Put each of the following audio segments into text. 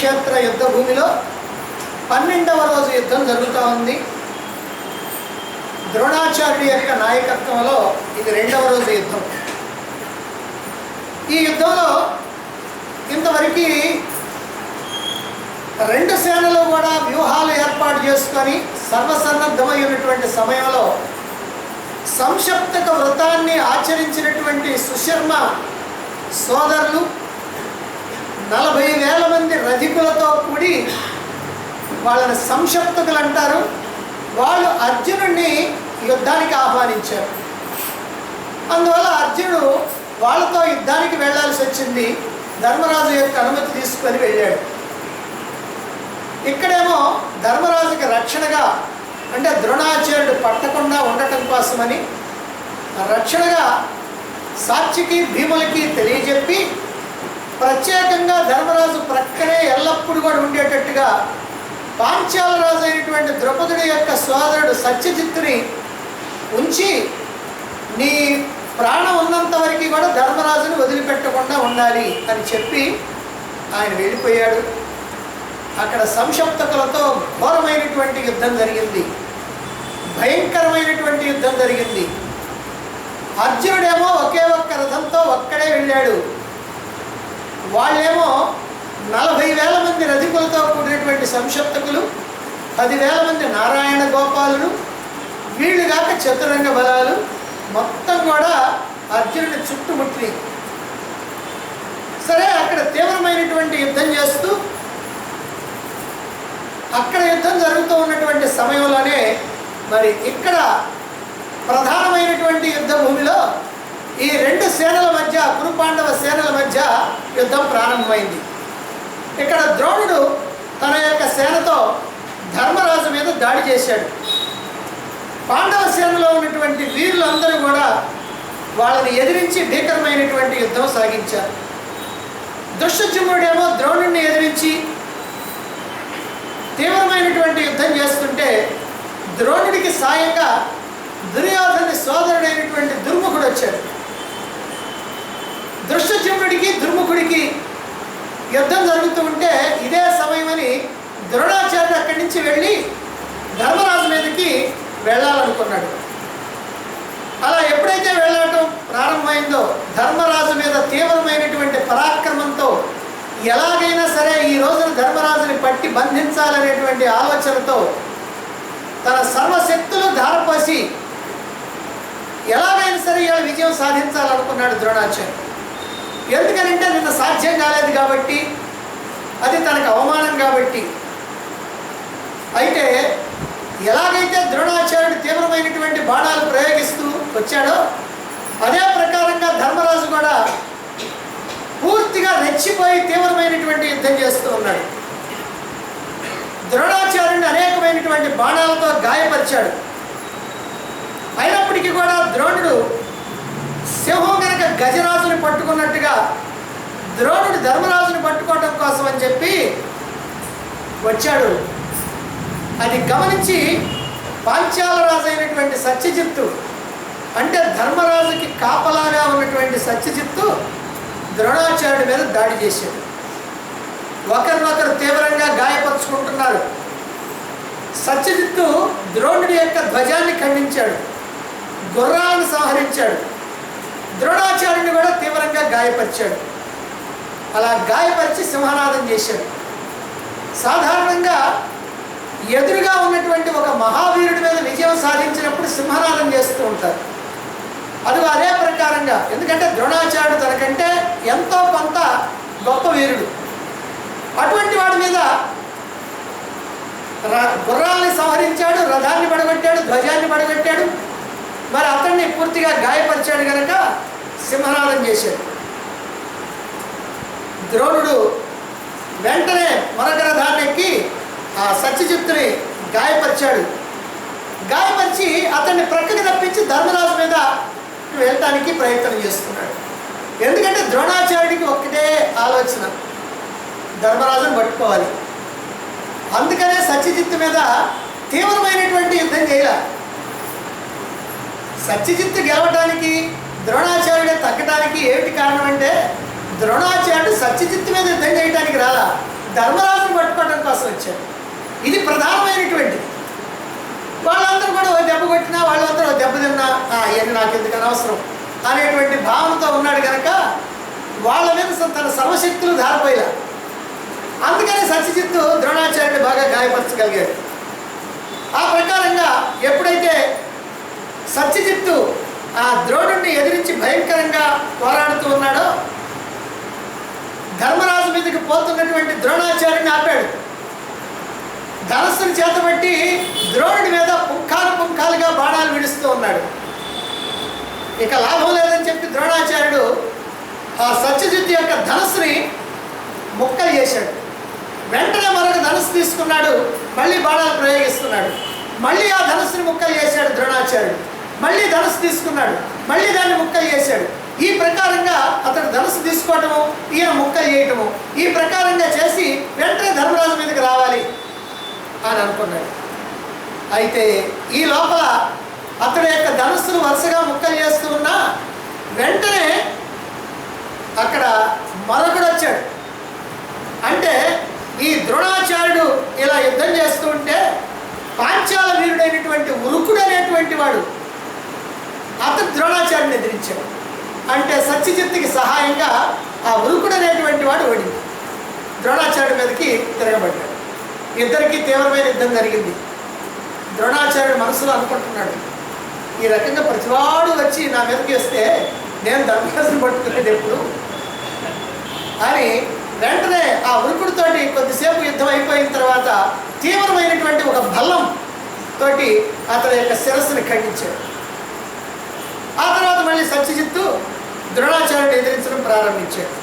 కురుక్షేత్ర యుద్ధ భూమిలో 12వ రోజు యుద్ధం జరుగుతూ ఉంది. ద్రోణాచార్యుడి యొక్క నాయకత్వంలో ఇది 2వ రోజు యుద్ధం. ఈ యుద్ధంలో ఇంతవరకు 2 సేనలు కూడా వ్యూహాలు ఏర్పాటు చేసుకొని సర్వసన్నద్ధమైనటువంటి సమయంలో సంక్షప్తక వ్రతాన్ని ఆచరించినటువంటి సుశర్మ సోదరులు 40,000 మంది రథికులతో కూడి, వాళ్ళని సంక్షప్తకులు అంటారు, వాళ్ళు అర్జునుడిని యుద్ధానికి ఆహ్వానించారు. అందువల్ల అర్జునుడు వాళ్ళతో యుద్ధానికి వెళ్ళాల్సి వచ్చింది. ధర్మరాజు యొక్క అనుమతి తీసుకొని వెళ్ళాడు. ఇక్కడేమో ధర్మరాజుకి రక్షణగా, అంటే ద్రోణాచార్యుడు పట్టకుండా ఉండటం కోసమని రక్షణగా సాత్యకి భీములకి తెలియజెప్పి ప్రత్యేకంగా ధర్మరాజు ప్రక్కనే ఎల్లప్పుడూ కూడా ఉండేటట్టుగా పాంచాల రాజు అయినటువంటి ద్రౌపదుడి యొక్క సోదరుడు సత్యజిత్తుని ఉంచి, నీ ప్రాణం ఉన్నంత వరకు కూడా ధర్మరాజుని వదిలిపెట్టకుండా ఉండాలి అని చెప్పి ఆయన వెళ్ళిపోయాడు. అక్కడ సంక్షప్తకులతో ఘోరమైనటువంటి యుద్ధం జరిగింది, భయంకరమైనటువంటి యుద్ధం జరిగింది. అర్జునుడేమో ఒకే ఒక్క రథంతో ఒక్కడే వెళ్ళాడు. వాళ్ళేమో 40,000 మంది రథికులతో కూడినటువంటి సంక్షప్తకులు, 10,000 మంది నారాయణ గోపాలులు, వీళ్ళుగాక చతురంగ బలాలు మొత్తం కూడా అర్జునుడి చుట్టుముట్టి. సరే, అక్కడ తీవ్రమైనటువంటి యుద్ధం చేస్తూ అక్కడ యుద్ధం జరుగుతూ ఉన్నటువంటి సమయంలోనే మరి ఇక్కడ ప్రధానమైనటువంటి యుద్ధ భూమిలో ఈ 2 సేనల మధ్య, కురుపాండవ సేనల మధ్య యుద్ధం ప్రారంభమైంది. ఇక్కడ ద్రోణుడు తన యొక్క సేనతో ధర్మరాజు మీద దాడి చేశాడు. పాండవ సేనలో ఉన్నటువంటి వీరులందరూ కూడా వాళ్ళని ఎదిరించి భీకరమైనటువంటి యుద్ధం సాగించారు. దుష్టజుమ్నుడేమో ద్రోణుడిని ఎదిరించి తీవ్రమైనటువంటి యుద్ధం చేస్తుంటే ద్రోణుడికి సాయంగా దుర్యోధనుడి సోదరుడైనటువంటి దుర్ముఖుడు వచ్చాడు. దుష్టజుమ్నుడికి దుర్ముఖుడికి యుద్ధం జరుగుతూ ఉంటే ఇదే సమయమని ద్రోణాచార్యుడు అక్కడి నుంచి వెళ్ళి ధర్మరాజు మీదకి వెళ్ళాలనుకున్నాడు. అలా ఎప్పుడైతే వెళ్ళటం ప్రారంభమైందో ధర్మరాజు మీద తీవ్రమైనటువంటి పరాక్రమంతో ఎలాగైనా సరే ఈ రోజున ధర్మరాజుని పట్టి బంధించాలనేటువంటి ఆలోచనతో తన సర్వశక్తులు ధారపోసి ఎలాగైనా సరే ఇలా విజయం సాధించాలనుకున్నాడు ద్రోణాచార్యుడు. ఎందుకనంటే నిన్న సాధ్యం కాలేదు కాబట్టి, అది తనకు అవమానం కాబట్టి. అయితే ఎలాగైతే ద్రోణాచార్యుడు తీవ్రమైనటువంటి బాణాలు ప్రయోగిస్తూ వచ్చాడో అదే ప్రకారంగా ధర్మరాజు కూడా పూర్తిగా రెచ్చిపోయి తీవ్రమైనటువంటి యుద్ధం చేస్తూ ఉన్నాడు. ద్రోణాచార్యుడిని అనేకమైనటువంటి బాణాలతో గాయపరిచాడు. అయినప్పటికీ కూడా ద్రోణుడు సింహం కనుక గజరాజుని పట్టుకున్నట్టుగా ద్రోణుడు ధర్మరాజుని పట్టుకోవడం కోసం అని చెప్పి వచ్చాడు. అది గమనించి పాంచాల రాజు అయినటువంటి సత్యజిత్తు, అంటే ధర్మరాజుకి కాపలాగా ఉన్నటువంటి సత్యజిత్తు ద్రోణాచార్యుడి మీద దాడి చేశాడు. ఒకరినొకరు తీవ్రంగా గాయపరుచుకుంటున్నారు. సత్యజిత్తు ద్రోణుడి యొక్క ధ్వజాన్ని ఖండించాడు, గుర్రాలను సంహరించాడు, ద్రోణాచార్యుడిని కూడా తీవ్రంగా గాయపరిచాడు. అలా గాయపరిచి సింహనాదం చేశాడు. సాధారణంగా ఎదురుగా ఉన్నటువంటి ఒక మహావీరుడి మీద విజయం సాధించినప్పుడు సింహనాదం చేస్తూ ఉంటారు. అది అదే ప్రకారంగా, ఎందుకంటే ద్రోణాచార్యుడు తనకంటే ఎంతో కొంత గొప్ప వీరుడు. అటువంటి వాడి మీద గుర్రాల్ని సంహరించాడు, రథాన్ని పడగొట్టాడు, ధ్వజాన్ని పడగొట్టాడు. మరి అతన్ని పూర్తిగా గాయపరిచాడు కనుక సింహనాదం చేశాడు. ద్రోణుడు వెంటనే మరొక రథాన్ని ఎక్కి ఆ సత్యజిత్తుని గాయపరిచాడు. గాయపరిచి అతన్ని ప్రక్కకి తప్పించి ధర్మరాజు మీద వెళ్ళటానికి ప్రయత్నం చేస్తున్నాడు. ఎందుకంటే ద్రోణాచార్యుడికి ఒక్కటే ఆలోచన, ధర్మరాజును పట్టుకోవాలి. అందుకనే సత్యజిత్తు మీద తీవ్రమైనటువంటి యుద్ధం చేయాలి. సత్యజిత్తు గెలవడానికి ద్రోణాచార్యుడే తగ్గడానికి ఏమిటి కారణం అంటే, ద్రోణాచార్యుడు సత్యజిత్తు మీద యుద్ధం చేయడానికి రాలా, ధర్మరాజును పట్టుకోవడం కోసం వచ్చాడు. ఇది ప్రధానమైనటువంటిది. వాళ్ళందరూ కూడా ఓ దెబ్బ కొట్టినా, వాళ్ళందరూ ఓ దెబ్బ తిన్నా ఇవన్నీ నాకు ఎందుకు అనవసరం అనేటువంటి భావనతో ఉన్నాడు కనుక వాళ్ళ మీద తన సర్వశక్తులు ధారపోయిలా. అందుకని సత్యజిత్తు ద్రోణాచార్యుని బాగా గాయపరచగలిగాడు. ఆ ప్రకారంగా ఎప్పుడైతే సత్యజిత్తు ఆ ద్రోణుడిని ఎదిరించి భయంకరంగా పోరాడుతూ ఉన్నాడో, ధర్మరాజు మీదకి పోతున్నటువంటి ద్రోణాచార్యుని ఆపాడు. ధనస్సును చేతబట్టి ద్రోణుడి మీద పుంఖాలుగా బాణాలు విడుస్తూ ఉన్నాడు. ఇక లాభం లేదని చెప్పి ద్రోణాచార్యుడు ఆ సత్యజిత్తు యొక్క ధనస్సుని ముక్కలు చేశాడు. వెంటనే మరొక ధనుస్సు తీసుకున్నాడు, మళ్ళీ బాణాలు ప్రయోగిస్తున్నాడు. మళ్ళీ ఆ ధనుస్సుని ముక్కలు చేశాడు ద్రోణాచార్యుడు. మళ్ళీ ధనుస్సు తీసుకున్నాడు, మళ్ళీ దాన్ని ముక్కలు చేశాడు. ఈ ప్రకారంగా అతడు ధనుస్సు తీసుకోవటము, ఈయన ముక్కలు చేయటము, ఈ ప్రకారంగా చేసి వెంటనే ధర్మరాజు మీదకి రావాలి అని అనుకున్నాడు. అయితే ఈ లోపల అతడి యొక్క ధనుస్సును వరుసగా ముక్కలు చేస్తూ ఉన్నా వెంటనే అక్కడ మరొకడు వచ్చాడు. అంటే ఈ ద్రోణాచార్యుడు ఇలా యుద్ధం చేస్తూ ఉంటే పాంచాల వీరుడైనటువంటి ఉరుకుడు అనేటువంటి వాడు అతను ద్రోణాచార్యుని ఎదిరించాడు. అంటే సత్యజిత్తుకి సహాయంగా ఆ ఉరుకుడు అనేటువంటి వాడు ఓడింది, ద్రోణాచార్యుడి మీదకి తిరగబడ్డాడు. ఇద్దరికి తీవ్రమైన యుద్ధం జరిగింది. ద్రోణాచార్యుడు మనసులో అనుకుంటున్నాడు, ఈ రకంగా ప్రతివాడు వచ్చి నా మీదకి వస్తే నేను ధర్మరాజుని పట్టుకునేది ఎప్పుడు అని వెంటనే ఆ ఉరుకుడితోటి కొద్దిసేపు యుద్ధం అయిపోయిన తర్వాత తీవ్రమైనటువంటి ఒక బల్లం తోటి అతని యొక్క శిరస్సుని ఖండించాడు. ఆ తర్వాత మళ్ళీ సత్యజిత్తు ద్రోణాచార్యుడు ఎదిరించడం ప్రారంభించాడు.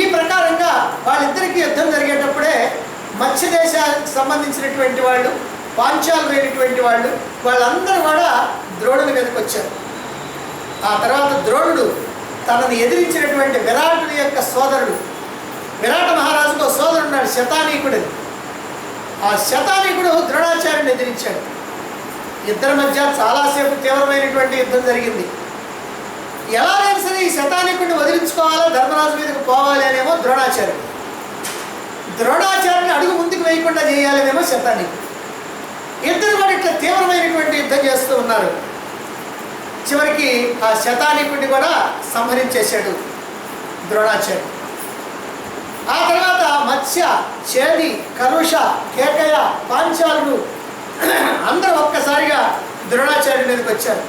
ఈ ప్రకారంగా వాళ్ళిద్దరికీ యుద్ధం జరిగేటప్పుడే మత్స్య దేశానికి సంబంధించినటువంటి వాళ్ళు, పాంచాలైనటువంటి వాళ్ళు, వాళ్ళందరూ కూడా ద్రోణుని మీదకి వచ్చారు. ఆ తర్వాత ద్రోణుడు తనని ఎదిరించినటువంటి విరాటుడి యొక్క సోదరుడు, విరాట మహారాజుకు సోదరుడు ఉన్నాడు శతానీకుడు. ఆ శతానీకుడు ద్రోణాచార్యుని ఎదిరించాడు. ఇద్దరి మధ్య చాలాసేపు తీవ్రమైనటువంటి యుద్ధం జరిగింది. ఎలాగైనా సరే ఈ శతానీకుడిని వదిలించుకోవాలో, ధర్మరాజు మీదకి పోవాలి అనేమో ద్రోణాచార్యుడు. ద్రోణాచార్యుని అడుగు ముందుకు వేయకుండా చేయాలనేమో శతానీకుడు. ఇద్దరు కూడా ఇట్లా తీవ్రమైనటువంటి యుద్ధం చేస్తూ ఉన్నారు. చివరికి ఆ శతానీకుడిని కూడా సంహరించేశాడు ద్రోణాచార్యుడు. ఆ తర్వాత మత్స్య, చేది, కరుష, కేకయ, పాంచాలుడు అందరూ ఒక్కసారిగా ద్రోణాచార్యుడి మీదకి వచ్చారు.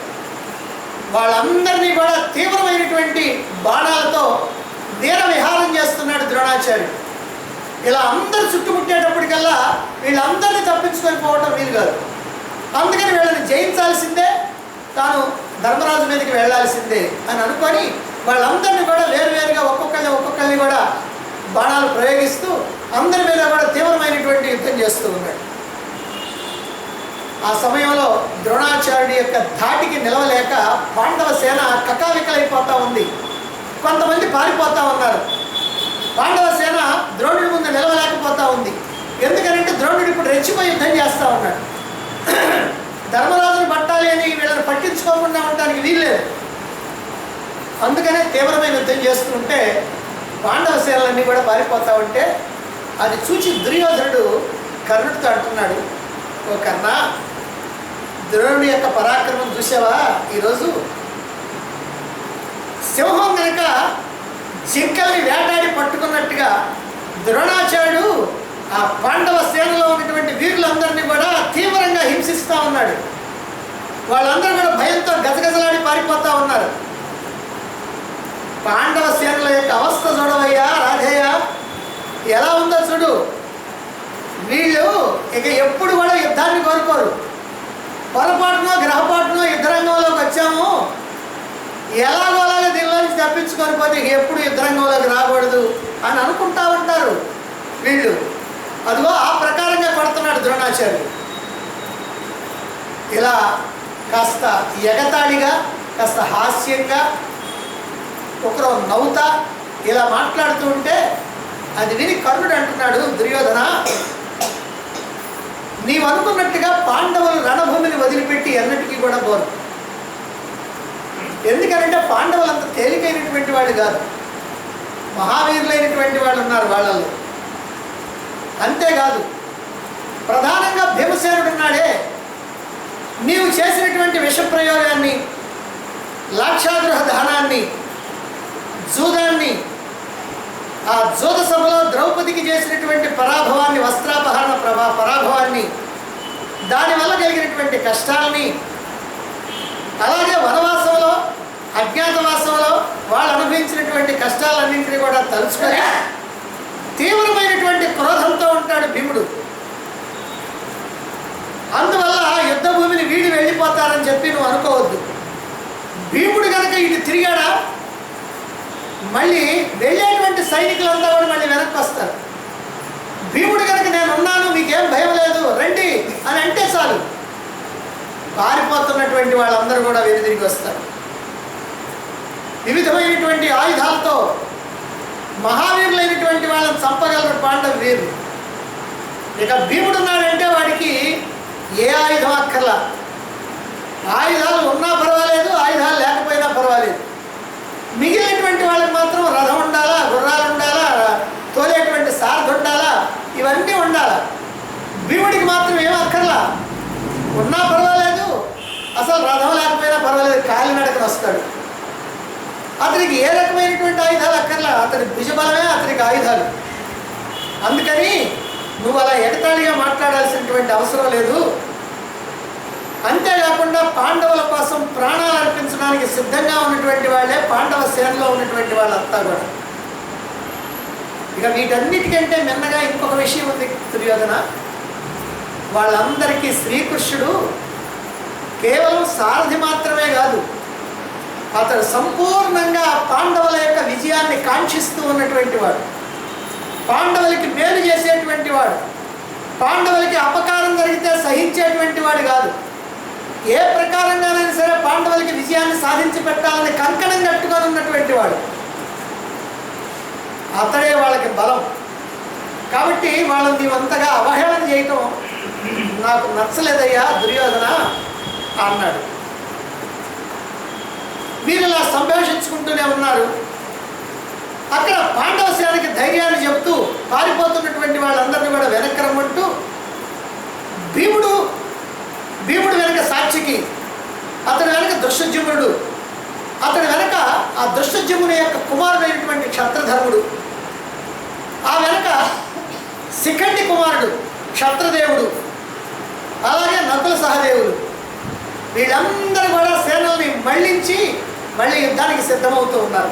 వాళ్ళందరినీ కూడా తీవ్రమైనటువంటి బాణాలతో వీర విహారం చేస్తున్నాడు ద్రోణాచార్యుడు. ఇలా అందరూ చుట్టుముట్టేటప్పటికల్లా వీళ్ళందరినీ తప్పించుకొని పోవటం వీలు కాదు. అందుకని వీళ్ళని జయించాల్సిందే, తాను ధర్మరాజు మీదకి వెళ్ళాల్సిందే అని అనుకొని వాళ్ళందరినీ కూడా వేరువేరుగా ఒక్కొక్కరిని కూడా బాణాలు ప్రయోగిస్తూ అందరి మీద కూడా తీవ్రమైనటువంటి యుద్ధం చేస్తూ ఉన్నాడు. ఆ సమయంలో ద్రోణాచార్యుడి యొక్క ధాటికి నిలవలేక పాండవ సేన కకావికలైపోతూ ఉంది. కొంతమంది పారిపోతూ ఉన్నారు. పాండవ సేన ద్రోణుడి ముందు నిలవలేకపోతూ ఉంది. ఎందుకంటే ద్రోణుడు ఇప్పుడు రెచ్చిపోయి యుద్ధం చేస్తూ ఉన్నాడు. ధర్మరాజుని పట్టాలి అని వీళ్ళని పట్టించుకోకుండా ఉండడానికి వీల్లేదు. అందుకనే తీవ్రమైన యుద్ధం చేస్తూ ఉంటే పాండవ సేనలన్నీ కూడా పారిపోతూ ఉంటే అది చూసి దుర్యోధనుడు కర్ణుడితో అంటున్నాడు, ఓ కర్ణ, ద్రోణుడి యొక్క పరాక్రమం చూసావా? ఈరోజు సింహం కనుక జింకల్ని వేటాడి పట్టుకున్నట్టుగా ద్రోణాచార్యుడు ఆ పాండవ సేనలో ఉన్నటువంటి వీరులందరినీ కూడా తీవ్రంగా హింసిస్తూ ఉన్నాడు. వాళ్ళందరూ కూడా భయంతో గజగజలాడి పారిపోతూ ఉన్నారు. పాండవ సేనల యొక్క అవస్థ చూడవయ్యా రాధేయ, ఎలా ఉందో చూడు. వీళ్ళు ఇక ఎప్పుడు కూడా యుద్ధాన్ని కోరుకోరు. పొరపాటునో గ్రహపాటునో యుద్ధరంగంలోకి వచ్చాము, ఎలాగోలాగా దీనిలో నుంచి తప్పించుకొని పోతే ఎప్పుడు యుద్ధరంగంలోకి రాకూడదు అని అనుకుంటా ఉంటారు వీళ్ళు. అదిగో ఆ ప్రకారంగా కొడుతున్నాడు ద్రోణాచార్యుడు. ఇలా కాస్త ఎగతాళిగా, కాస్త హాస్యంగా, ఒకరు నవ్వుతా ఇలా మాట్లాడుతూ ఉంటే అది విని కర్ణుడు అంటున్నాడు, దుర్యోధన, నీవు అనుకున్నట్టుగా పాండవులు రణభూమిని వదిలిపెట్టి ఎన్నటికీ కూడా పోరు. ఎందుకంటే పాండవులు అంత తేలికైనటువంటి వాళ్ళు కాదు, మహావీరులైనటువంటి వాళ్ళు ఉన్నారు వాళ్ళల్లో. అంతేకాదు, ప్రధానంగా భీమసేనుడున్నాడే, నీవు చేసినటువంటి విషప్రయోగాన్ని, లాక్షాగృహ దహనాన్ని, జూదాన్ని, ఆ జూద సభలో ద్రౌపదికి చేసినటువంటి పరాభవాన్ని, వస్త్రాపహరణ పరాభవాన్ని, దానివల్ల కలిగినటువంటి కష్టాలని, అలాగే వనవాసంలో, అజ్ఞాతవాసంలో వాళ్ళు అనుభవించినటువంటి కష్టాలన్నింటినీ కూడా తలుచుకొని తీవ్రమైనటువంటి క్రోధంతో ఉంటాడు భీముడు. అందువల్ల యుద్ధ భూమిని వీడి వెళ్ళిపోతారని చెప్పి నువ్వు అనుకోవద్దు. భీముడు కనుక ఇటు తిరిగాడా, మళ్ళీ వెళ్ళేటువంటి సైనికులంతా కూడా మళ్ళీ వెనక్కి వస్తారు. భీముడు కనుక నేను ఉన్నాను, మీకేం భయం లేదు, రండి అని అంటే చాలు, పారిపోతున్నటువంటి వాళ్ళందరూ కూడా వెనుదిరిగి వస్తారు. వివిధమైనటువంటి ఆయుధాలతో మహావీరులైనటువంటి వాళ్ళని చంపగలరు పాండవ వీరులు. ఇక భీముడు ఉన్నాడంటే వాడికి ఏ ఆయుధం అక్కర్లా. ఆయుధాలు ఉన్నా పర్వాలేదు, ఆయుధాలు లేకపోయినా పర్వాలేదు. మిగిలినటువంటి వాళ్ళకి మాత్రం రథం ఉండాలా, గుర్రాలు ఉండాలా, తోలేటువంటి సారథి ఉండాలా, ఇవన్నీ ఉండాలా. భీముడికి మాత్రం ఏం అక్కర్లా, ఉన్నా పర్వాలేదు, అసలు రథం లేకపోయినా పర్వాలేదు, కాలినడకన వస్తాడు. అతనికి ఏ రకమైనటువంటి ఆయుధాలు అక్కర్లా, అతని భుజబలమే అతనికి ఆయుధాలు. అందుకని నువ్వు అలా ఎగతాళిగా మాట్లాడాల్సినటువంటి అవసరం లేదు. అంతేకాకుండా పాండవుల కోసం ప్రాణాలు అర్పించడానికి సిద్ధంగా ఉన్నటువంటి వాళ్ళే పాండవ సేనలో ఉన్నటువంటి వాళ్ళంతా కూడా. ఇక వీటన్నిటికంటే మిన్నగా ఇంకొక విషయం ఉంది దుర్యోధన. వాళ్ళందరికీ శ్రీకృష్ణుడు కేవలం సారథి మాత్రమే కాదు, అతడు సంపూర్ణంగా పాండవుల యొక్క విజయాన్ని కాంక్షిస్తూ ఉన్నటువంటి వాడు, పాండవులకి మేలు చేసేటువంటి వాడు, పాండవులకి అపకారం జరిగితే సహించేటువంటి వాడు కాదు. ఏ ప్రకారంగానైనా సరే పాండవులకి విజయాన్ని సాధించి పెట్టాలని కంకణం కట్టుకొని ఉన్నటువంటి వాడు. అతడే వాళ్ళకి బలం. కాబట్టి వాళ్ళని నీవంతగా అవహేళన చేయటం నాకు నచ్చలేదయ్యా దుర్యోధన అన్నాడు. వీరు ఇలా సంభాషించుకుంటూనే ఉన్నారు. అక్కడ పాండవ సేనకి ధైర్యాన్ని చెబుతూ పారిపోతున్నటువంటి వాళ్ళందరినీ కూడా వెనక్కి రమ్మంటూ భీముడు వెనక సాక్షికి, అతని వెనక దృష్టజ్యుమ్నుడు, అతని వెనక ఆ దృష్టజ్యుమ్నుని యొక్క కుమారుడైనటువంటి క్షత్రధర్ముడు, ఆ వెనక శిఖండి కుమారుడు క్షత్రదేవుడు, అలాగే నకుల సహదేవుడు, వీళ్ళందరూ కూడా సేనల్ని మళ్ళించి మళ్ళీ యుద్ధానికి సిద్ధమవుతూ ఉన్నారు.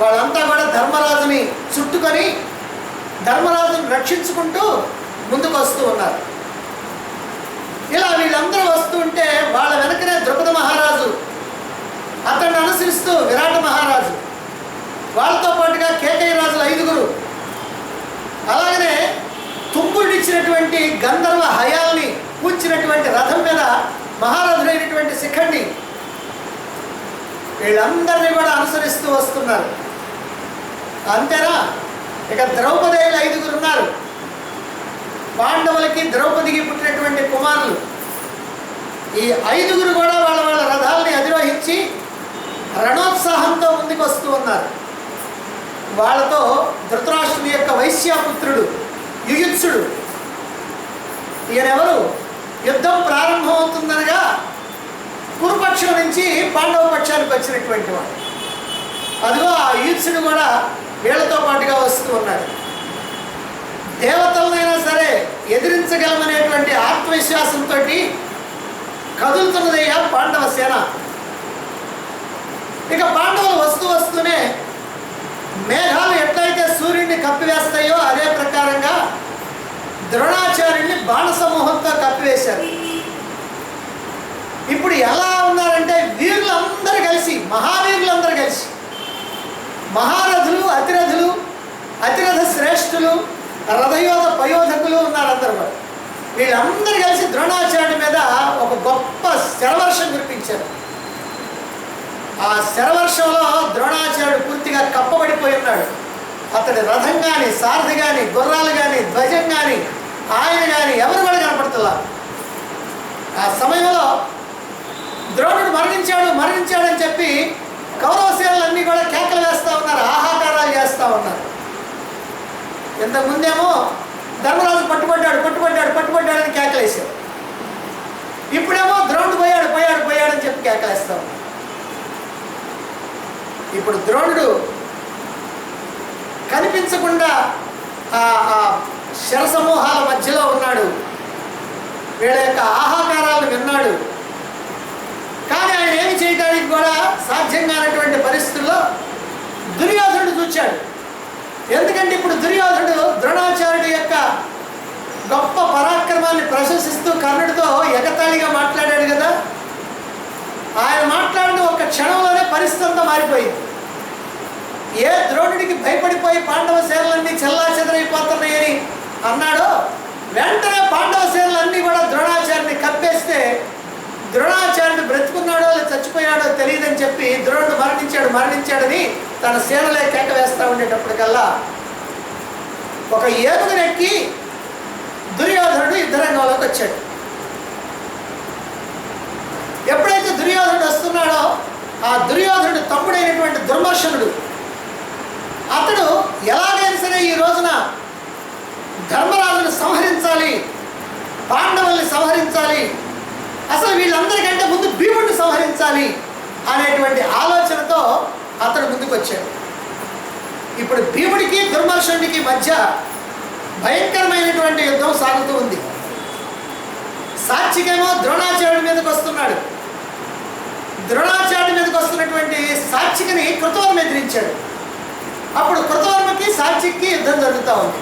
వాళ్ళంతా కూడా ధర్మరాజుని చుట్టుకొని ధర్మరాజుని రక్షించుకుంటూ ముందుకు వస్తూ ఉన్నారు. ఇలా వీళ్ళందరూ వస్తూ ఉంటే వాళ్ళ వెనకనే ద్రుపద మహారాజు, అతన్ని అనుసరిస్తూ విరాట మహారాజు, వాళ్ళతో పాటుగా కేకయ్య రాజులు 5గురు, అలాగనే తుంపుడిచ్చినటువంటి గంధర్వ హయాల్ని కూర్చినటువంటి రథం మీద మహారథుడైనటువంటి శిఖండి, వీళ్ళందరినీ కూడా అనుసరిస్తూ వస్తున్నారు. అంతేనా, ఇక ద్రౌపదేయులు 5గురు ఉన్నారు. పాండవులకి ద్రౌపదికి పుట్టినటువంటి కుమారులు. ఈ 5గురు కూడా వాళ్ళ వాళ్ళ రథాలని అధిరోహించి రణోత్సాహంతో ముందుకు వస్తూ ఉన్నారు. వాళ్ళతో ధృతరాష్ట్రుని యొక్క వైశ్యాపుత్రుడు యుయుత్సుడు, ఈయనెవరు, యుద్ధం ప్రారంభమవుతుందనగా కురుపక్షం నుంచి పాండవ పక్షానికి వచ్చినటువంటి వాడు. అదిగో ఆ యుయుత్సుడు కూడా వీళ్ళతో పాటుగా వస్తూ ఉన్నాడు. దేవతలనైనా సరే ఎదిరించగలమనేటువంటి ఆత్మవిశ్వాసంతో కదులుతున్నదయ్యా పాండవ సేన. ఇక పాండవులు వస్తూనే మేఘాలు ఎట్లయితే సూర్యుడిని కప్పివేస్తాయో అదే ప్రకారంగా ద్రోణాచార్యుడిని బాణసమూహంతో కప్పివేశారు. ఇప్పుడు ఎలా ఉన్నారంటే వీరులందరూ కలిసి, మహావీరులందరూ కలిసి, మహారథులు, అతిరథులు, అతిరథ శ్రేష్ఠులు, రథయోధ పయోధకులు ఉన్నారు అందరూ కూడా. వీళ్ళందరూ కలిసి ద్రోణాచార్యుడి మీద ఒక గొప్ప శరవర్షం కురిపించారు. ఆ శరవర్షంలో ద్రోణాచార్యుడు పూర్తిగా కప్పబడిపోయి ఉన్నాడు. అతడి రథం కానీ, సారథి కానీ, గుర్రాలు కానీ, ధ్వజం కానీ, ఆయన కానీ ఎవరు కూడా కనపడుతున్నారు. ఆ సమయంలో ద్రోణుడు మరణించాడని చెప్పి కౌరవ సేనలన్నీ కూడా కేకలు వేస్తూ ఉన్నారు, ఆహాకారాలు చేస్తూ ఉన్నారు. ఇంతకుముందేమో ధర్మరాజు పట్టుబడ్డాడు అని కేకలేశారు. ఇప్పుడేమో ద్రోణుడు పోయాడని చెప్పి కేకలేస్తాం. ఇప్పుడు ద్రోణుడు కనిపించకుండా ఆ శరసమూహాల మధ్యలో ఉన్నాడు. వీళ్ళ యొక్క ఆహాకారాలను విన్నాడు. కానీ ఆయన ఏమి చేయడానికి కూడా సాధ్యం కానటువంటి పరిస్థితుల్లో దుర్యోధనుడు చూచాడు. ఎందుకంటే ఇప్పుడు దుర్యోధనుడు ద్రోణాచార్యుడి యొక్క గొప్ప పరాక్రమాన్ని ప్రశంసిస్తూ కర్ణుడితో ఎగతాళిగా మాట్లాడాడు కదా. ఆయన మాట్లాడిన ఒక క్షణంలోనే పరిస్థితి అంతా మారిపోయింది. ఏ ద్రోణుడికి భయపడిపోయి పాండవ సేనలన్నీ చెల్లాచెదరైపోతున్నాయని అన్నాడో, వెంటనే పాండవ సేనలన్నీ కూడా ద్రోణాచార్యుని కప్పేస్తే ద్రోణాచార్యుడు బ్రతుకున్నాడో లేదా చచ్చిపోయాడో తెలియదని చెప్పి ద్రోణుడు మరణించాడని తన సేనలే కేక వేస్తూ ఉండేటప్పటికల్లా ఒక ఏనుగునెక్కి దుర్యోధనుడు యుద్ధరంగంలోకి వచ్చాడు. ఎప్పుడైతే దుర్యోధనుడు వస్తున్నాడో ఆ దుర్యోధనుడు తమ్ముడైనటువంటి దుర్మర్షనుడు అతడు ఎలాగైనా సరే ఈ రోజున ధర్మరాజును సంహరించాలి, పాండవుల్ని సంహరించాలి, అసలు వీళ్ళందరికంటే ముందు భీముడిని సంహరించాలి అనేటువంటి ఆలోచనతో అతడు ముందుకు వచ్చాడు. ఇప్పుడు భీముడికి దుర్మర్షుడికి మధ్య భయంకరమైనటువంటి యుద్ధం సాగుతూ ఉంది. సాత్వికేమో ద్రోణాచార్యుడి మీదకి వస్తున్నాడు. ద్రోణాచార్యుడి మీదకి వస్తున్నటువంటి సాత్వికని కృతవర్మ ఎదిరించాడు. అప్పుడు కృతవర్మకి సాత్విక్కి యుద్ధం జరుగుతూ ఉంది.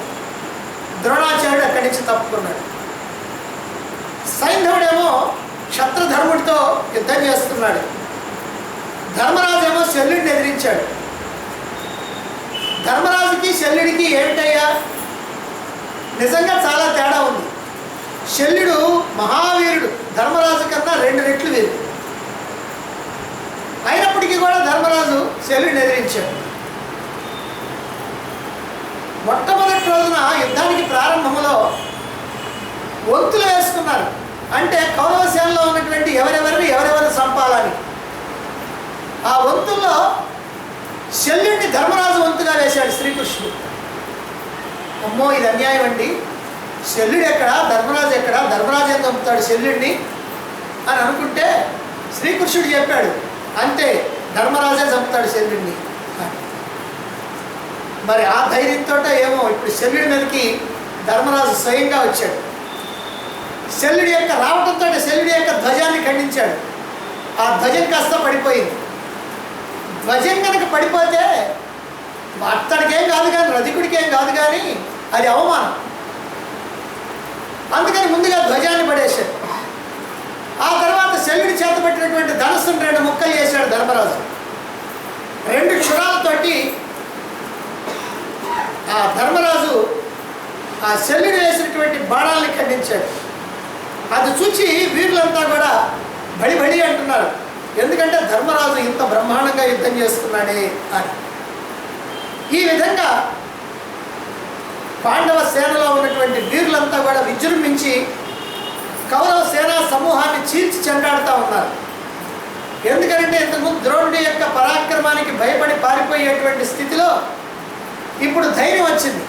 ద్రోణాచార్యుడు అక్కడి నుంచి తప్పుకున్నాడు. సైంధవుడేమో క్షత్రధర్ముడితో యుద్ధం చేస్తున్నాడు. ధర్మరాజు ఏమో శల్యుడిని ఎదిరించాడు. ధర్మరాజుకి శల్యుడికి ఏమిటయ్యా, నిజంగా చాలా తేడా ఉంది. శల్యుడు మహావీరుడు, ధర్మరాజు కన్నా 2 రెట్లు వీరుడు. అయినప్పటికీ కూడా ధర్మరాజు శల్యుడిని ఎదిరించాడు. మొట్టమొదటి రోజున యుద్ధానికి ప్రారంభంలో వంతులు వేసుకున్నారు. అంటే కౌరవ సేనలో ఉన్నటువంటి ఎవరెవరు చంపాలని. ఆ వంతుల్లో శల్యుడిని ధర్మరాజు వంతుగా వేశాడు శ్రీకృష్ణుడు. అమ్మో, ఇది అన్యాయం అండి, శల్యుడు ఎక్కడా, ధర్మరాజు ఎక్కడా, ధర్మరాజు ఏం చంపుతాడు శల్యుడిని అని అనుకుంటే శ్రీకృష్ణుడు చెప్పాడు, అంతే, ధర్మరాజే చంపుతాడు శల్యుడిని. మరి ఆ ధైర్యంతో ఏమో ఇప్పుడు శల్యుడి మీదకి ధర్మరాజు స్వయంగా వచ్చాడు. శల్యుడి యొక్క రావటంతో శల్యుడి యొక్క ధ్వజాన్ని ఖండించాడు. ఆ ధ్వజం కాస్త పడిపోయింది. ధ్వజం కనుక పడిపోతే అతడికేం కాదు కానీ, రధికుడికి ఏం కాదు కానీ అది అవమానం. అందుకని ముందుగా ధ్వజాన్ని పడేశాడు. ఆ తర్వాత శల్యుడి చేత పెట్టినటువంటి ధనస్సును 2 ముక్కలు చేశాడు ధర్మరాజు. 2 క్షురాలతోటి ఆ ధర్మరాజు ఆ శల్యుడు వేసినటువంటి బాణాలని ఖండించాడు. అది చూచి వీరులంతా కూడా బడి అంటున్నారు, ఎందుకంటే ధర్మరాజు ఇంత బ్రహ్మాండంగా యుద్ధం చేస్తున్నాడే అని. ఈ విధంగా పాండవ సేనలో ఉన్నటువంటి వీరులంతా కూడా విజృంభించి కౌరవ సేనా సమూహాన్ని చీల్చి చెండాడుతూ ఉన్నారు. ఎందుకంటే ఇంతకుముందు ద్రోణుడి యొక్క పరాక్రమానికి భయపడి పారిపోయేటువంటి స్థితిలో ఇప్పుడు ధైర్యం వచ్చింది.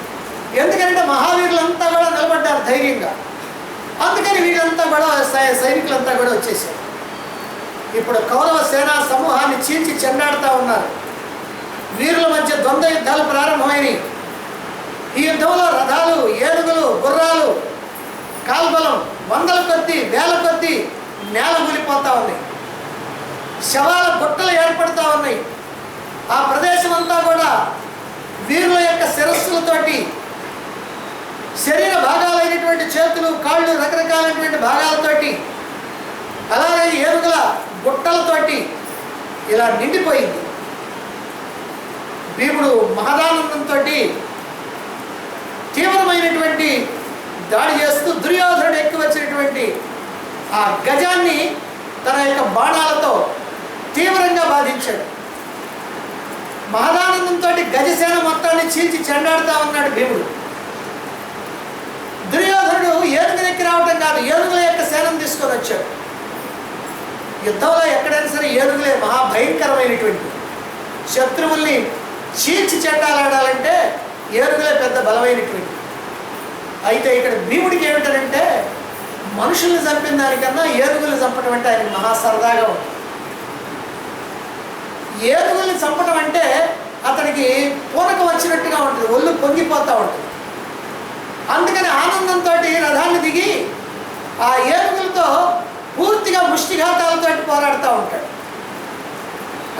ఎందుకంటే మహావీరులంతా కూడా నిలబడ్డారు ధైర్యంగా. అందుకని వీళ్ళంతా కూడా సైనికులంతా కూడా వచ్చేసారు. ఇప్పుడు కౌరవ సేనా సమూహాన్ని చీల్చి చెండాడుతూ ఉన్నారు. వీరుల మధ్య ద్వంద్వ యుద్ధాలు ప్రారంభమైనవి. ఈ యుద్ధంలో రథాలు, ఏనుగులు, గుర్రాలు, కాల్బలం వందల కొద్దీ, వేల కొద్దీ నేల కూలిపోతూ ఉన్నాయి. శవాల గుట్టలు ఏర్పడుతూ ఉన్నాయి. ఆ ప్రదేశం అంతా కూడా వీరుల యొక్క శిరస్సులతోటి, శరీర భాగాలైనటువంటి చేతులు, కాళ్ళు, రకరకాలైనటువంటి భాగాలతోటి, అలాగే ఏనుగుల గుట్టలతోటి ఇలా నిండిపోయింది. భీముడు మహదానందంతో తీవ్రమైనటువంటి దాడి చేస్తూ దుర్యోధనుడు ఎక్కి వచ్చినటువంటి ఆ గజాన్ని తన యొక్క బాణాలతో తీవ్రంగా బాధించాడు. మహదానందంతో గజసేన మొత్తాన్ని చీల్చి చెండాడుతూ ఉన్నాడు భీముడు. దుర్యోధనుడు ఏనుగులు ఎక్కి రావటం కాదు, ఏనుగుల యొక్క సేనను తీసుకొని వచ్చాడు. యుద్ధంలో ఎక్కడైనా సరే ఏనుగులే మహాభయంకరమైనటువంటి శత్రువుల్ని చీల్చి చెండాలాడాలంటే ఏనుగులే పెద్ద బలమైనటువంటి. అయితే ఇక్కడ భీముడికి ఏమిటంటే మనుషుల్ని చంపిన దానికన్నా ఏనుగుల్ని చంపడం అంటే ఆయనకి మహా సరదాగా ఉంటుంది. ఏనుగుల్ని చంపడం అంటే అతనికి పూనకం వచ్చినట్టుగా ఉంటుంది, ఒళ్ళు పొంగిపోతూ ఉంటుంది. అందుకని ఆనందంతో రథాన్ని దిగి ఆ ఏనుగులతో పూర్తిగా ముష్టిఘాతాలతో పోరాడుతూ ఉంటాడు.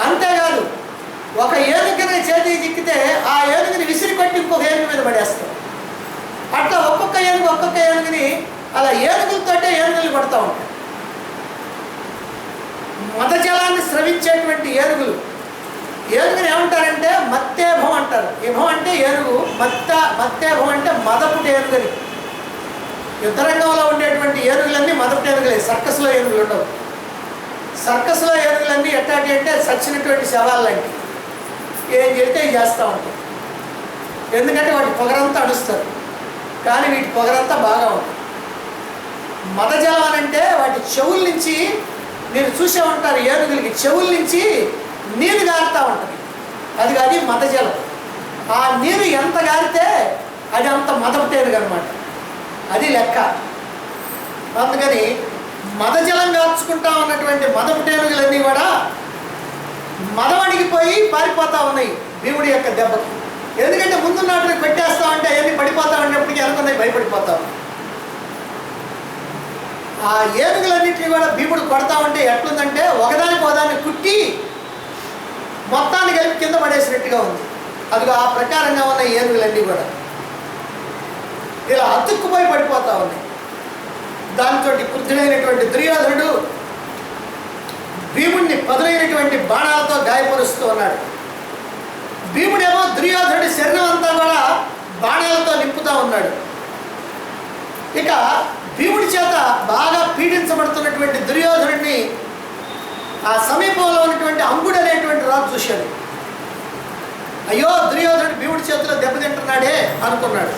అంతేకాదు, ఒక ఏనుగుని చేతికి చిక్కితే ఆ ఏనుగుని విసిరి కొట్టి ఇంకొక ఏనుగు మీద పడేస్తాడు. అట్లా ఒక్కొక్క ఏనుగుని అలా ఏనుగులతోటే ఏనుగులు పడుతూ ఉంటాడు. మదజలాన్ని స్రవించేటువంటి ఏనుగులు, ఏనుగుని ఏమంటారంటే మత్తేభం అంటారు. ఇభం అంటే ఏనుగు, మత్తేభం అంటే మదపుటి ఏనుగని. యుద్ధరంగంలో ఉండేటువంటి ఏనుగులన్నీ మదపుటి ఏనుగులే, సర్కస్లో ఏనుగులు ఉండవు. సర్కస్లో ఏనుగులన్నీ ఎట్టాటి అంటే చచ్చినటువంటి శవాలంటే ఏం చెప్తే చేస్తూ ఉంటాయి. ఎందుకంటే వాటి పొగరంతా అడుస్తారు, కానీ వీటి పొగరంతా బాగా ఉంటుంది. మదజలం అని అంటే వాటి చెవుల నుంచి, మీరు చూసే ఉంటారు ఏనుగులకి చెవుల నుంచి నీరు గారుతూ ఉంటుంది. అది మదజలం. ఆ నీరు ఎంత గారితే అది అంత మదపుటేనుగు అనమాట. అది లెక్క. అందుకని మదజలం గార్చుకుంటా ఉన్నటువంటి మదపుటేనుగులన్నీ కూడా మదమడిగిపోయి పారిపోతూ ఉన్నాయి భీముడి యొక్క దెబ్బకి. ఎందుకంటే ముందున్నట్టుగా పెట్టేస్తా ఉంటే అవన్నీ పడిపోతా ఉండేప్పటికీ అనుకున్నాయి, భయపడిపోతాం. ఆ ఏనుగులన్నింటినీ కూడా భీముడు కొడతా ఉంటే ఎట్లుందంటే ఒకదాన్ని కుట్టి మొత్తాన్ని కలిపి కింద పడేసినట్టుగా ఉంది. అది ఆ ప్రకారంగా ఉన్న ఏనుగులన్నీ కూడా ఇలా అతుక్కుపోయి పడిపోతా ఉన్నాయి. దాంతో క్రుద్ధుడైనటువంటి దుర్యోధనుడు భీముడిని పదులైనటువంటి బాణాలతో గాయపరుస్తూ ఉన్నాడు. భీముడేమో దుర్యోధనుడి శరీరం అంతా కూడా బాణాలతో నింపుతూ ఉన్నాడు. ఇక భీముడి చేత బాగా పీడించబడుతున్నటువంటి దుర్యోధనుడిని ఆ సమీపంలో ఉన్నటువంటి అంగుడు అనేటువంటి రాజు చూశాడు. అయ్యో, దుర్యోధనుడు భీముడి చేతిలో దెబ్బతింటున్నాడే అనుకున్నాడు.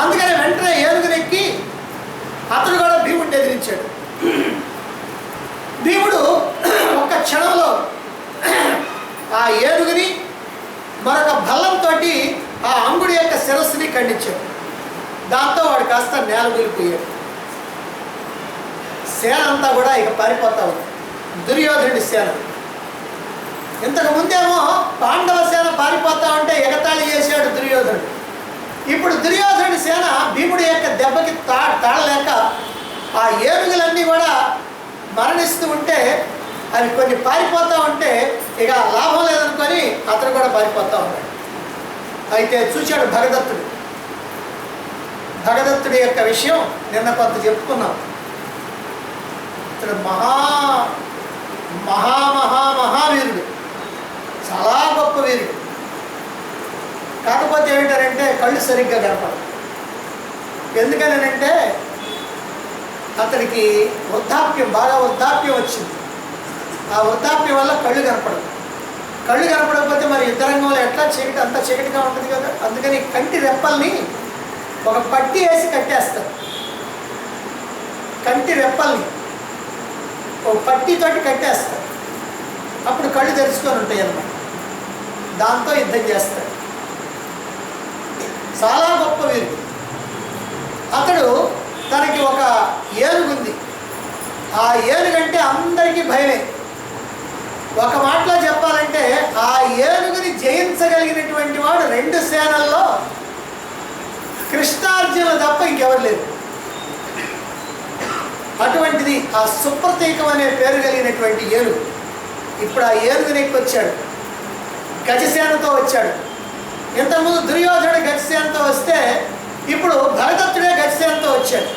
అందుకని వెంటనే ఏనుగునెక్కి అతడు కూడా భీముడిని ఎదిరించాడు. భీముడు ఒక్క క్షణంలో ఆ ఏనుగుని మరొక బల్లంతో ఆ అంగుడి యొక్క శిరస్సుని ఖండించాడు. దాంతో వాడు కాస్త నేల కూలిపోయాడు. సేన అంతా కూడా ఇక పారిపోతా ఉంది, దుర్యోధనుడి సేన. ఇంతకు ముందేమో పాండవ సేన పారిపోతా ఉంటే ఎగతాళి చేశాడు దుర్యోధనుడు. ఇప్పుడు దుర్యోధనుడి సేన భీముడి యొక్క దెబ్బకి తాళలేక ఆ ఏనుగులన్నీ కూడా మరణిస్తూ ఉంటే అవి కొన్ని పారిపోతూ ఉంటే ఇక లాభం లేదనుకొని అతను కూడా పారిపోతూ ఉన్నాడు. అయితే చూశాడు భగదత్తుడి యొక్క విషయం నిన్న కొంత చెప్పుకున్నాం. ఇతడు మహావీరుడు, చాలా గొప్ప వీరుడు. కాకపోతే ఏమిటారంటే కళ్ళు సరిగ్గా కనపడదు. ఎందుకనంటే అతనికి బాగా వృద్ధాప్యం వచ్చింది. ఆ వృద్ధాప్యం వల్ల కళ్ళు కనపడదు. కళ్ళు కనపడకపోతే మరి యుద్ధరంగంలో ఎట్లా అంత చీకటిగా ఉంటుంది కదా. అందుకని కంటి రెప్పల్ని ఒక పట్టి వేసి కట్టేస్తారు. కంటి రెప్పల్ని ఒక పట్టితోటి కట్టేస్తారు. అప్పుడు కళ్ళు తెరుచుకొని ఉంటాయి అన్నమాట. దాంతో యుద్ధం చేస్తాడు. చాలా గొప్ప వీరుడు. అతడు తనకి ఒక ఏనుగుంది. ఆ ఏనుగంటే అందరికీ భయమే. ఒక మాటలో చెప్పాలంటే ఆ ఏనుగుని జయించగలిగినటువంటి వాడు రెండు సేనల్లో కృష్ణార్జునులు తప్ప ఇంకెవరు లేరు. అటువంటిది ఆ సుప్రతీకం అనే పేరు కలిగినటువంటి ఏనుగు. ఇప్పుడు ఆ ఏనుగుని వచ్చాడు, గజసేనతో వచ్చాడు. ఇంతకుముందు దుర్యోధనుడు గజసేనతో వస్తే ఇప్పుడు భరదత్తుడే గజసేనతో వచ్చాడు.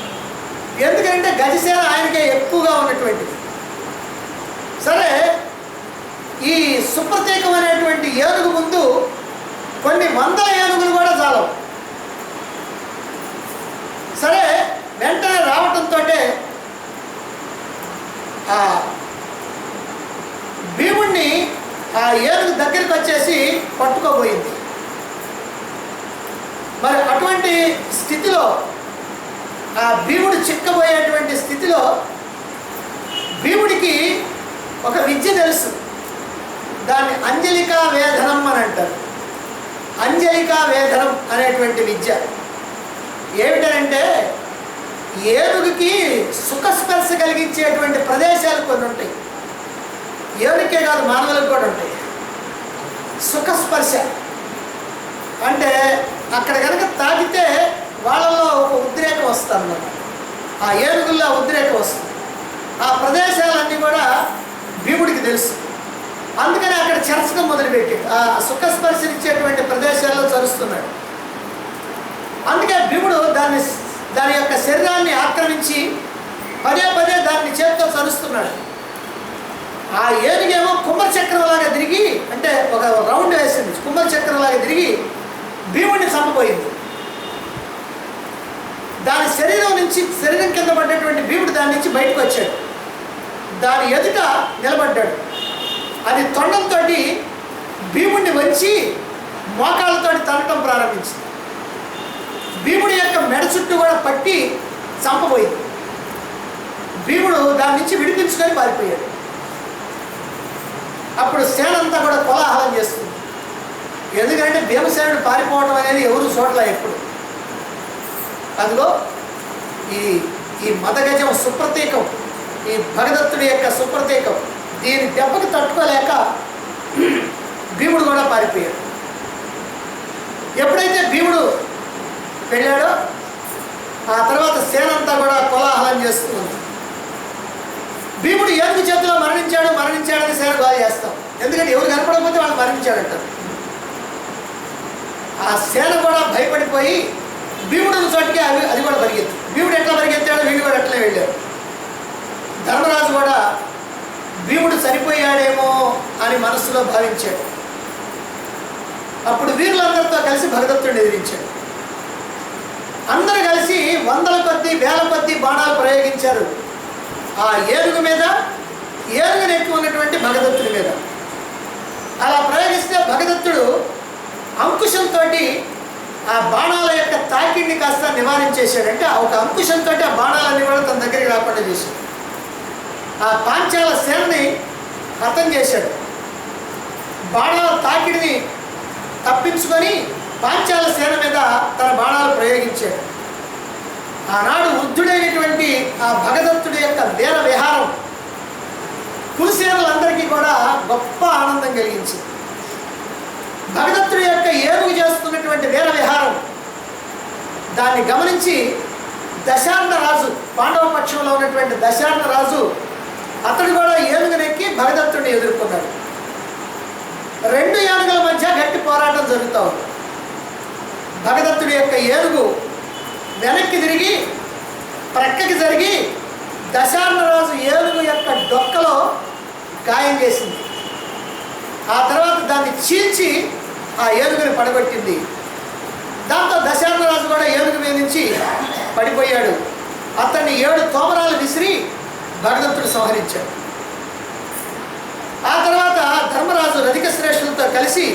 ఎందుకంటే గజసేన ఆయనకే ఎక్కువగా ఉన్నటువంటిది. సరే, ఈ సుప్రతీకం అనేటువంటి ఏనుగు ముందు కొన్ని వందల ఏనుగులు కూడా చాలవు. సరే, వెంటనే రావటంతో ఆ భీముడిని ఆ ఏనుగు దగ్గరికి వచ్చేసి పట్టుకోబోయింది. మరి అటువంటి స్థితిలో, ఆ భీముడు చిక్కబోయేటువంటి స్థితిలో భీముడికి ఒక విద్య తెలుసు. దాన్ని అంజలికా వేధనం అని అంటారు. అంజలికా వేధనం అనేటువంటి విద్య. ఏమిటంటే ఏనుగుకి సుఖస్పర్శ కలిగించేటువంటి ప్రదేశాలు కొన్ని ఉంటాయి. ఏనుగుకే కాదు, మానవులకు కూడా ఉంటాయి. సుఖస్పర్శ అంటే అక్కడ కనుక తాకితే వాళ్ళలో ఒక ఉద్రేకం వస్తుంది అన్నమాట. ఆ ఏనుగుల్లో ఉద్రేకం వస్తుంది. ఆ ప్రదేశాలన్నీ కూడా భీముడికి తెలుసు. అందుకని అక్కడ చరచడం మొదలుపెట్టాడు. ఆ సుఖస్పర్శనిచ్చేటువంటి ప్రదేశాల్లో చరుస్తున్నాడు. అందుకే భీముడు దాని యొక్క శరీరాన్ని ఆక్రమించి పదే పదే దాన్ని చేత్తో చరుస్తున్నాడు. ఆ ఏనుగేమో కుంభచక్రంలాగా తిరిగి, అంటే ఒక రౌండ్ వేసింది, కుంభచక్రంలాగా తిరిగి భీముడిని చంపబోయింది. దాని శరీరం కింద పడ్డటువంటి భీముడు దాని నుంచి బయటకు వచ్చాడు. దాని ఎదుట నిలబడ్డాడు. అది తొండంతో భీముడిని వంచి మోకాళ్ళతో తనటం ప్రారంభించింది. భీముడి యొక్క మెడ చుట్టూ కూడా పట్టి చంపబోయింది. భీముడు దాని నుంచి విడిపించుకొని పారిపోయాడు. అప్పుడు సేన అంతా కూడా కోలాహలం చేస్తుంది. ఎందుకంటే భీమసేనుడు పారిపోవడం అనేది ఎవరు చూడలే ఎప్పుడు. అందులో ఈ మదగజం సుప్రతీకం, ఈ భగదత్తుడి యొక్క సుప్రతీకం, దీని దెబ్బకి తట్టుకోలేక భీముడు కూడా పారిపోయాడు. ఎప్పుడైతే భీముడు వెళ్ళాడో ఆ తర్వాత సేన అంతా కూడా కోలాహలం చేస్తుంది. భీముడు ఏనుగు చేతిలో మరణించాడని సేన గోల చేస్తాం. ఎందుకంటే ఎవరు కనపడకపోతే వాళ్ళు మరణించాడంటారు. ఆ సేన కూడా భయపడిపోయి భీముడు చోటికి అది కూడా పరిగెత్తి. భీముడు ఎట్లా పరిగెత్తాడో వీళ్ళు కూడా ఎట్లా వెళ్ళారు. ధర్మరాజు కూడా భీముడు చనిపోయాడేమో అని మనస్సులో భావించాడు. అప్పుడు వీరులందరితో కలిసి భగదత్తుడిని ఎదిరించాడు. అందరూ కలిసి వందల కొద్దీ వేల కొద్దీ బాణాలు ప్రయోగించారు ఆ ఏనుగు మీద, ఏనుగుని ఎక్కువ ఉన్నటువంటి భగదత్తుడి మీద. అలా ప్రయోగిస్తే భగదత్తుడు అంకుశంతో ఆ బాణాల యొక్క తాకిడిని కాస్త నివారించేశాడు. అంటే ఒక అంకుశంతో ఆ బాణాలన్నీ కూడా తన దగ్గరికి రాకుండా చేశాడు. ఆ పాంచాల సేనని హతం చేశాడు. బాణాల తాకిడిని తప్పించుకొని పాంచాల సేన మీద తన బాణాలు ప్రయోగించాడు. ఆనాడు వృద్ధుడైనటువంటి ఆ భగదత్తుడి యొక్క వీర విహారం కురుసేనులందరికీ కూడా గొప్ప ఆనందం కలిగించింది. భగదత్తుడి యొక్క ఏనుగు చేస్తున్నటువంటి వీర విహారం దాన్ని గమనించి దశార్ణ రాజు, పాండవ పక్షంలో ఉన్నటువంటి దశార్ణ రాజు, అతడు కూడా ఏనుగునెక్కి భగదత్తుడిని ఎదుర్కొన్నాడు. రెండు ఏనుగుల మధ్య గట్టి పోరాటం జరుగుతూ ఉంది. భగదత్తుడి యొక్క ఏనుగు వెనక్కి తిరిగి ప్రక్కకి జరిగి దశార్ణరాజు ఏనుగు యొక్క డొక్కలో గాయం చేసింది. ఆ తర్వాత దాన్ని చీల్చి ఆ ఏనుగుని పడగొట్టింది. దాంతో దశార్ణరాజు కూడా ఏనుగు మీద నుంచి పడిపోయాడు. అతన్ని 7 తోమరాలు విసిరి భగదత్తుడు సంహరించాడు. ఆ తర్వాత ధర్మరాజు రధిక శ్రేష్ఠులతో కలిసి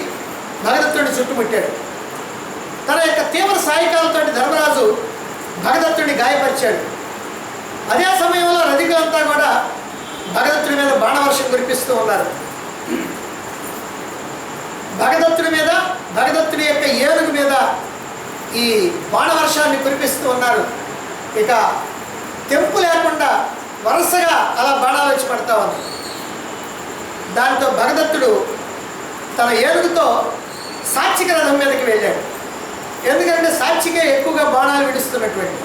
భగదత్తుడిని చుట్టుముట్టాడు. తన యొక్క తీవ్ర సాయికాలతో ధర్మరాజు భగదత్తుడిని గాయపరిచాడు. అదే సమయంలో రధికులంతా కూడా భగదత్తుడి మీద బాణవర్షం కురిపిస్తూ ఉన్నారు. భగదత్తుడి యొక్క ఏనుగు మీద ఈ బాణవర్షాన్ని కురిపిస్తూ ఉన్నారు. ఇక తెంపు లేకుండా వరుసగా అలా బాణాలు వచ్చి పడతా ఉంది. దాంతో భగదత్తుడు తన ఏనుగుతో సాత్విక రథం మీదకి వెళ్ళాడు. ఎందుకంటే సాత్వికే ఎక్కువగా బాణాలు విడుస్తున్నటువంటి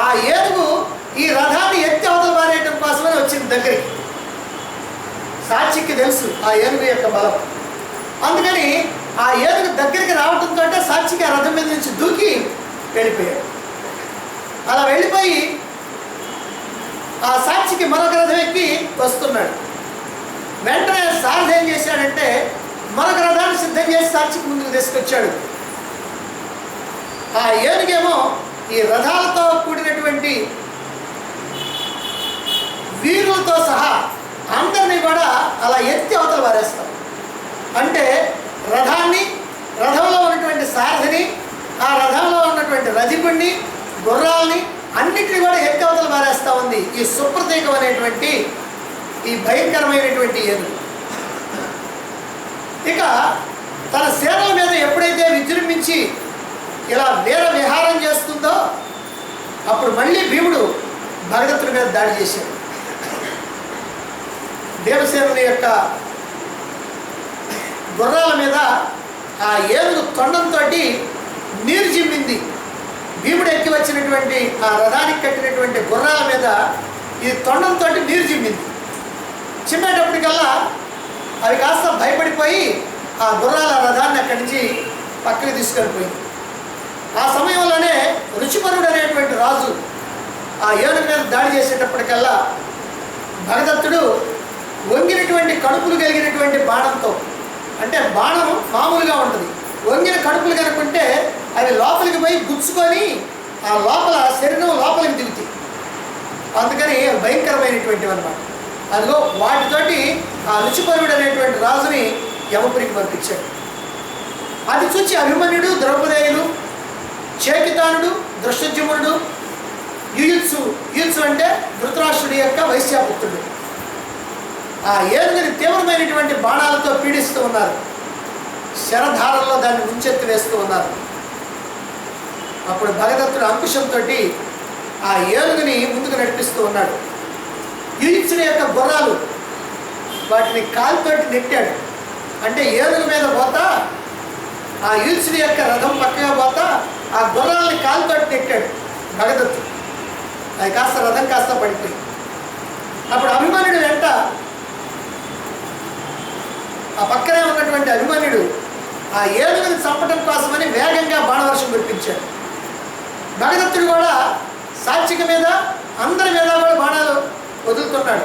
ఆ ఏనుగు ఈ రథాన్ని ఎత్తి అవతల పారేయడం కోసమని వచ్చింది దగ్గరికి. సాత్వికి తెలుసు ఆ ఏనుగు యొక్క బలం. అందుకని ఆ ఏనుగు దగ్గరికి రావడంతో సాత్వికి ఆ రథం మీద నుంచి దూకి వెళ్ళిపోయాడు. అలా వెళ్ళిపోయి ఆ సాత్వికి మరొక రథం ఎక్కి వస్తున్నాడు. వెంటనే సారథి ఏం చేశాడంటే మరొక రథాన్ని సిద్ధం చేసి సాత్వికి ముందుకు తీసుకొచ్చాడు. ఆ ఏనుగేమో ఈ రథాలతో కూడినటువంటి వీరులతో సహా అందరినీ కూడా అలా ఎత్తి అవతల పారేస్తాం. అంటే రథంలో ఉన్నటువంటి సారథిని, ఆ రథంలో ఉన్నటువంటి రథికుడిని, గుర్రాలని అన్నిటిని కూడా ఎత్తి అవతల పారేస్తూ ఉంది ఈ సుప్రతీకం అనేటువంటి ఈ భయంకరమైనటువంటి ఏనుగు. ఇక తన సేనల మీద ఎప్పుడైతే విజృంభించి ఇలా వీర విహారం చేస్తుందో అప్పుడు మళ్ళీ భీముడు భగదత్తుడి మీద దాడి చేశాడు. దేవసేనుని యొక్క గుర్రాల మీద ఆ ఏనుగు తొండంతో నీరు జిమ్మింది. భీముడు ఎక్కి వచ్చినటువంటి ఆ రథానికి కట్టినటువంటి గుర్రాల మీద ఈ తొండంతో నీరు జిమ్మింది. చిమ్మేటప్పటికల్లా అవి కాస్త భయపడిపోయి ఆ గుర్రాల రథాన్ని అక్కడి నుంచి పక్కకి తీసుకెళ్ళిపోయింది. ఆ సమయంలోనే రుచిపరుడు అనేటువంటి రాజు ఆ ఏనుగు మీద దాడి చేసేటప్పటికల్లా భగదత్తుడు వంగినటువంటి కడుపులు కలిగినటువంటి బాణంతో, అంటే బాణం మామూలుగా ఉంటుంది, వంగిన కడుపులు కనుకుంటే అవి లోపలికి పోయి గుచ్చుకొని ఆ లోపల శరీరం లోపలికి దిగుతాయి. అందుకని భయంకరమైనటువంటివి అన్నమాట. అదిగో వాటితోటి ఆ రుచిపరుడు అనేటువంటి రాజుని యమపురికి పంపించాడు. అది చూచి అభిమన్యుడు, ద్రౌపదేయులు, చేకితానుడు, దృష్టజ్యుమ్నుడు, యుయుత్సు అంటే ధృతరాష్ట్రుడి యొక్క వైశ్యాపుత్రుడు ఆ ఏనుగుని తీవ్రమైనటువంటి బాణాలతో పీడిస్తూ ఉన్నారు. శరధారంలో దాన్ని ముంచెత్తి వేస్తూ ఉన్నారు. అప్పుడు భగదత్తుడు అంకుశంతో ఆ ఏనుగుని ముందుకు నడిపిస్తూ ఉన్నాడు. యుయుత్సుని యొక్క గుర్రాలు వాటిని కాలుతోటి నెట్టాడు. అంటే ఏనుగు మీద పోతా ఆ యుయుత్సుని యొక్క రథం పక్కగా పోతా ఆ గుర్రాలని కాలుతోటి నెట్టాడు భగదత్తుడు. అది కాస్త రథం కాస్త పడిపోయి అప్పుడు అభిమన్యుడు వెంట ఆ పక్కనే ఉన్నటువంటి అభిమన్యుడు ఆ ఏనుగుని చంపడం కోసమని వేగంగా బాణవర్షం కురిపించాడు. భగదత్తుడు కూడా సాత్విక మీద అందరి మీద కూడా బాణాలు వదులుతున్నాడు.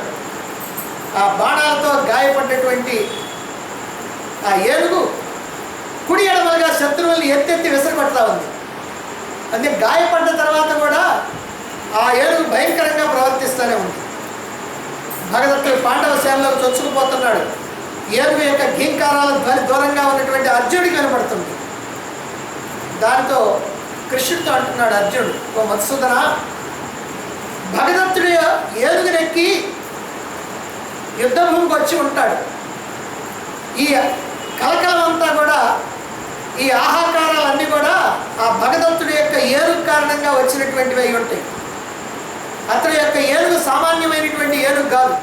ఆ బాణాలతో గాయపడ్డటువంటి ఆ ఏనుగు కుడి ఎడమలుగా శత్రువుల్ని ఎత్తెత్తి విసరగొడతా ఉంది. అందుకే గాయపడ్డ తర్వాత కూడా ఆ ఏనుగు భయంకరంగా ప్రవర్తిస్తూనే ఉంది. భగదత్తుడు పాండవ సేనలోకి చొచ్చుకుపోతున్నాడు. ఏనుగు యొక్క ఘీంకారాల ధ్వని దూరంగా ఉన్నటువంటి అర్జునుడికి వినపడుతుంది. దాంతో కృష్ణుడితో అంటున్నాడు అర్జునుడు, ఓ మధుసూదన, భగదత్తుడు ఏనుగునెక్కి యుద్ధభూమికి వచ్చి ఉంటాడు. ఈ కలకలం అంతా కూడా, ఈ ఆహాకారాలన్నీ కూడా ఆ భగదత్తుడి యొక్క ఏనుగు కారణంగా వచ్చినటువంటివి అయి ఉంటాయి. అతడి యొక్క ఏనుగు సామాన్యమైనటువంటి ఏనుగు కాదు,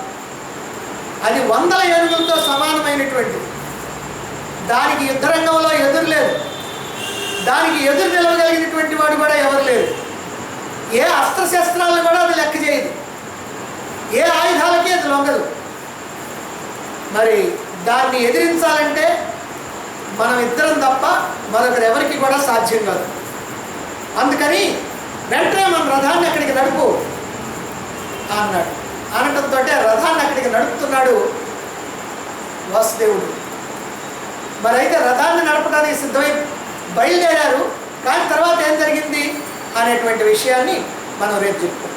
అది 100 ఏనుగులతో సమానమైనటువంటిది. దానికి యుద్ధరంగంలో ఎదురు లేదు, దానికి ఎదురు నిలవగలిగినటువంటి వాడు కూడా ఎవరు లేరు. ఏ అస్త్రశస్త్రాలను కూడా అది లెక్క చేయదు, ఏ ఆయుధాలకి అది లొంగదు. మరి దాన్ని ఎదిరించాలంటే మనం ఇద్దరం తప్ప మరొకరు ఎవరికి కూడా సాధ్యం కాదు. అందుకని వెంటనే మన రథాన్ని అక్కడికి నడుపు అన్నాడు. అనటంతో రథాన్ని అక్కడికి నడుపుతున్నాడు వాసుదేవుడు. మరి అయితే రథాన్ని నడపడానికి సిద్ధమై బయలుదేరారు. కానీ తర్వాత ఏం జరిగింది అనేటువంటి విషయాన్ని మనం రేపు చెప్పుకుంటాం.